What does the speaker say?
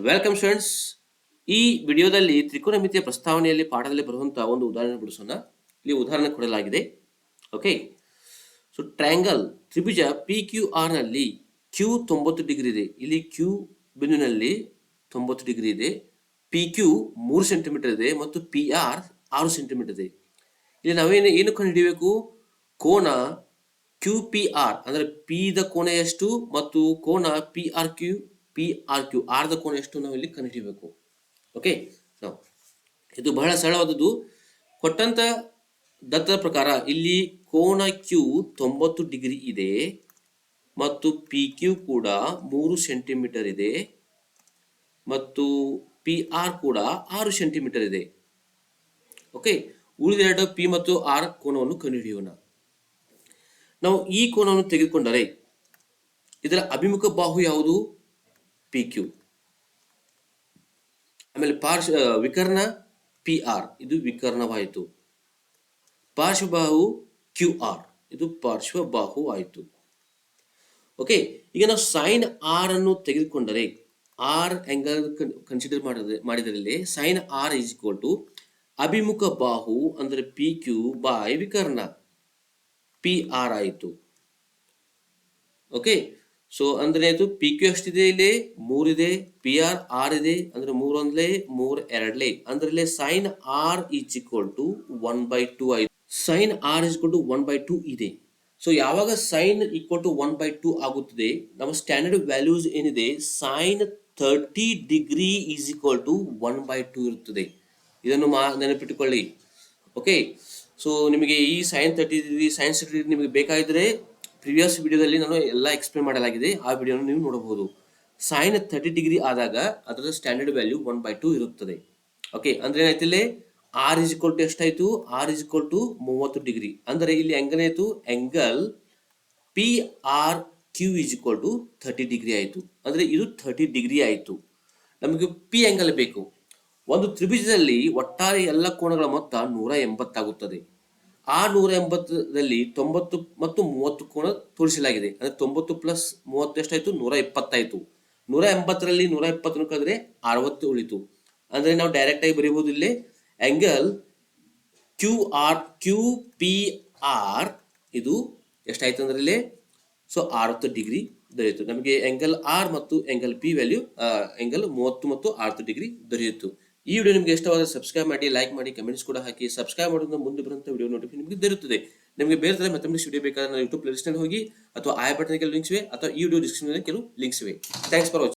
Welcome students. ಈ ವಿಡಿಯೋದಲ್ಲಿ ತ್ರಿಕೋನಮಿತಿಯ ಪ್ರಸ್ತಾವನೆಯಲ್ಲಿ ಪಾಠದಲ್ಲಿ ಬರುವಂತಹ ಒಂದು ಉದಾಹರಣೆ ಬಿಡಿಸೋಣ. ಇಲ್ಲಿ ಉದಾಹರಣೆ ಕೊಡಲಾಗಿದೆ. ಓಕೆ, ಸೊ ಟ್ರಯಾಂಗಲ್ ತ್ರಿಭುಜ ಪಿ ಕ್ಯೂ ಆರ್ ನಲ್ಲಿ ಕ್ಯೂ 90 ಡಿಗ್ರಿ ಇದೆ. ಇಲ್ಲಿ ಕ್ಯೂ ಬಿಂದುವಿನಲ್ಲಿ 90 ಡಿಗ್ರಿ ಇದೆ. ಪಿ ಕ್ಯೂ 3 ಸೆಂಟಿಮೀಟರ್ ಇದೆ ಮತ್ತು ಪಿ ಆರ್ 6 ಸೆಂಟಿಮೀಟರ್ ಇದೆ. ಇಲ್ಲಿ ಏನು ಕಂಡುಹಿಡಿಯಬೇಕು? ಕೋನ ಕ್ಯೂ ಪಿ ಆರ್ ಅಂದ್ರೆ ಪಿ ದ ಕೋನ ಎಷ್ಟು ಮತ್ತು ಕೋನ ಪಿ ಆರ್ ಕ್ಯೂ ಆರ್ ದ ಕೋನ ಎಷ್ಟು ನಾವು ಇಲ್ಲಿ ಕಂಡುಹಿಡಿಯಬೇಕು. ಓಕೆ, ಇದು ಬಹಳ ಸರಳವಾದದ್ದು. ಕೊಟ್ಟಂತ ದತ್ತದ ಪ್ರಕಾರ ಇಲ್ಲಿ ಕೋನ ಕ್ಯೂ 90 ಡಿಗ್ರಿ ಇದೆ ಮತ್ತು ಪಿ ಕ್ಯೂ ಕೂಡ 3 ಸೆಂಟಿಮೀಟರ್ ಇದೆ ಮತ್ತು ಪಿ ಆರ್ ಕೂಡ 6 ಸೆಂಟಿಮೀಟರ್ ಇದೆ. ಓಕೆ, ಉಳಿದೆರಡು ಪಿ ಮತ್ತು ಆರ್ ಕೋನವನ್ನು ಕಂಡುಹಿಡಿಯೋಣ. ನಾವು ಈ ಕೋನವನ್ನು ತೆಗೆದುಕೊಂಡರೆ ಇದರ ಅಭಿಮುಖ ಬಾಹು ಯಾವುದು? P Q. ಆಮೇಲೆ ವಿಕರ್ಣ ಪಿ ಆರ್, ಇದು ವಿಕರ್ಣವಾಯಿತು. ಪಾರ್ಶ್ವಬಾಹು ಕ್ಯೂ ಆರ್, ಇದು ಪಾರ್ಶ್ವಬಾಹು ಆಯಿತು. ಓಕೆ, ಈಗ ನಾವು ಸೈನ್ ಆರ್ ಅನ್ನು ತೆಗೆದುಕೊಂಡರೆ ಆರ್ ಆಂಗಲ್ ಕನ್ಸಿಡರ್ ಮಾಡಿದಲ್ಲಿ sine R is equal to ಅಭಿಮುಖ ಬಾಹು ಅಂದ್ರೆ ಪಿ ಕ್ಯೂ ಬೈ ವಿಕರ್ಣ ಪಿ ಆರ್ ಆಯಿತು. ಓಕೆ, ಸೊ ಅಂದ್ರೆ ಆಯ್ತು ಪಿ ಕ್ಯೂ ಎಷ್ಟಿದೆ? ಇಲ್ಲಿ 3 ಇದೆ, ಪಿ ಆರ್ 6 ಇದೆ, ಅಂದ್ರೆ 3 ಒಂದ್ಲೆ 3 ಎರಡ್ಲೆ, ಅಂದ್ರೆ ಇಲ್ಲಿ sine R is equal to 1/2 ಆಯಿತು. Sine R is equal to 1/2 ಇದೆ. ಸೊ ಯಾವಾಗ ಸೈನ್ ಈಕ್ವಲ್ ಟು 1/2 ಆಗುತ್ತದೆ, ನಮ್ಮ ಸ್ಟ್ಯಾಂಡರ್ಡ್ ವ್ಯಾಲ್ಯೂಸ್ ಏನಿದೆ sine 30 degree is equal to 1/2 ಇರುತ್ತದೆ. ಇದನ್ನು ನೆನಪಿಟ್ಟುಕೊಳ್ಳಿ. ಓಕೆ, ಸೊ ನಿಮಗೆ ಈ ಸೈನ್ 30 ಡಿಗ್ರಿ ಸೈನ್ 60 ಡಿಗ್ರಿ ನಿಮಗೆ ಬೇಕಾಗಿದ್ರೆ ಪ್ರಿವಿಯಸ್ ವಿಡಿಯೋದಲ್ಲಿ ನಾನು ಎಲ್ಲ ಎಕ್ಸ್ಪ್ಲೇನ್ ಮಾಡಲಾಗಿದೆ. ಆ ವಿಡಿಯೋನ ನೀವು ನೋಡಬಹುದು. ಸೈನ್ 30 ಡಿಗ್ರಿ ಆದಾಗ ಅದರ ಸ್ಟ್ಯಾಂಡರ್ಡ್ ವ್ಯಾಲ್ಯೂ 1/2 ಇರುತ್ತದೆ. ಓಕೆ, ಅಂದ್ರೆ ಏನಾಯ್ತು? ಇಲ್ಲಿ ಆರ್ ಇಸ್ ಈಕ್ವಲ್ ಟು ಎಷ್ಟಾಯ್ತು? R is equal to 30 degree. ಅಂದ್ರೆ ಇಲ್ಲಿ ಆಂಗಲ್ ಆಯ್ತು, angle P R Q is equal to 30 degree ಆಯಿತು. ಅಂದ್ರೆ ಇದು 30 ಡಿಗ್ರಿ ಆಯಿತು. ನಮಗೆ ಪಿ ಆಂಗಲ್ ಬೇಕು. ಒಂದು ತ್ರಿಭುಜದಲ್ಲಿ ಒಟ್ಟಾರೆ ಎಲ್ಲ ಕೋನಗಳ ಮೊತ್ತ 180 ಆಗುತ್ತದೆ. ಆ 180ರಲ್ಲಿ 90 ಮತ್ತು 30 ಕೋನ ತೋರಿಸಲಾಗಿದೆ. ಅಂದ್ರೆ 90 ಪ್ಲಸ್ 30 ಎಷ್ಟಾಯ್ತು? 120 ಆಯ್ತು. 180ರಲ್ಲಿ 120 ಕಳೆದ್ರೆ 60 ಉಳಿತು. ಅಂದ್ರೆ ನಾವು ಡೈರೆಕ್ಟ್ ಆಗಿ ಬರೀಬಹುದು. ಇಲ್ಲಿ ಆಂಗಲ್ ಕ್ಯೂ ಪಿ ಆರ್ ಇದು ಎಷ್ಟಾಯ್ತು ಅಂದ್ರೆ ಇಲ್ಲಿ 60 ಡಿಗ್ರಿ ದೊರೆಯಿತು. ನಮಗೆ ಆಂಗಲ್ ಆರ್ ಮತ್ತು ಆಂಗಲ್ ಪಿ ವ್ಯಾಲ್ಯೂ ಆಂಗಲ್ 30 ಮತ್ತು 60 ಡಿಗ್ರಿ ದೊರೆಯಿತು. ಈ ವಿಡಿಯೋ ನಿಮಗೆ ಇಷ್ಟವಾದ ಸಬ್ಸ್ಕ್ರೈಬ್ ಮಾಡಿ, ಲೈಕ್ ಮಾಡಿ, ಕಮೆಂಟ್ಸ್ ಕೂಡ ಹಾಕಿ. ಸಬ್ಸ್ಕ್ರೈಬ್ ಮಾಡೋದ್ರಿಂದ ಮುಂದೆ ಬರುವಂತಹ ವಿಡಿಯೋ ನೋಟಿಫಿಕೇಶನ್ ನಿಮಗೆ ದೊರೆಯುತ್ತದೆ. ನಿಮಗೆ ಬೇರೆ ತರ ಮ್ಯಾಥಮೆಟಿಕ್ಸ್ ವಿಡಿಯೋ ಬೇಕಾದ್ರೆ ಯೂಟ್ಯೂಬ್ ಪ್ಲೇಲಿಸ್ಟ್ ನಲ್ಲಿ ಹೋಗಿ ಅಥವಾ ಐ ಬಟನ್ ಕೆಲವು ಲಿಂಕ್ಸ್ ಇವೆ ಅಥವಾ ಈ ವಿಡಿಯೋ ಡಿಸ್ಕ್ರಿಪ್ಷನ್ ಕೆಲವು ಲಿಂಕ್ಸ್ ಇವೆ. Thanks for watching.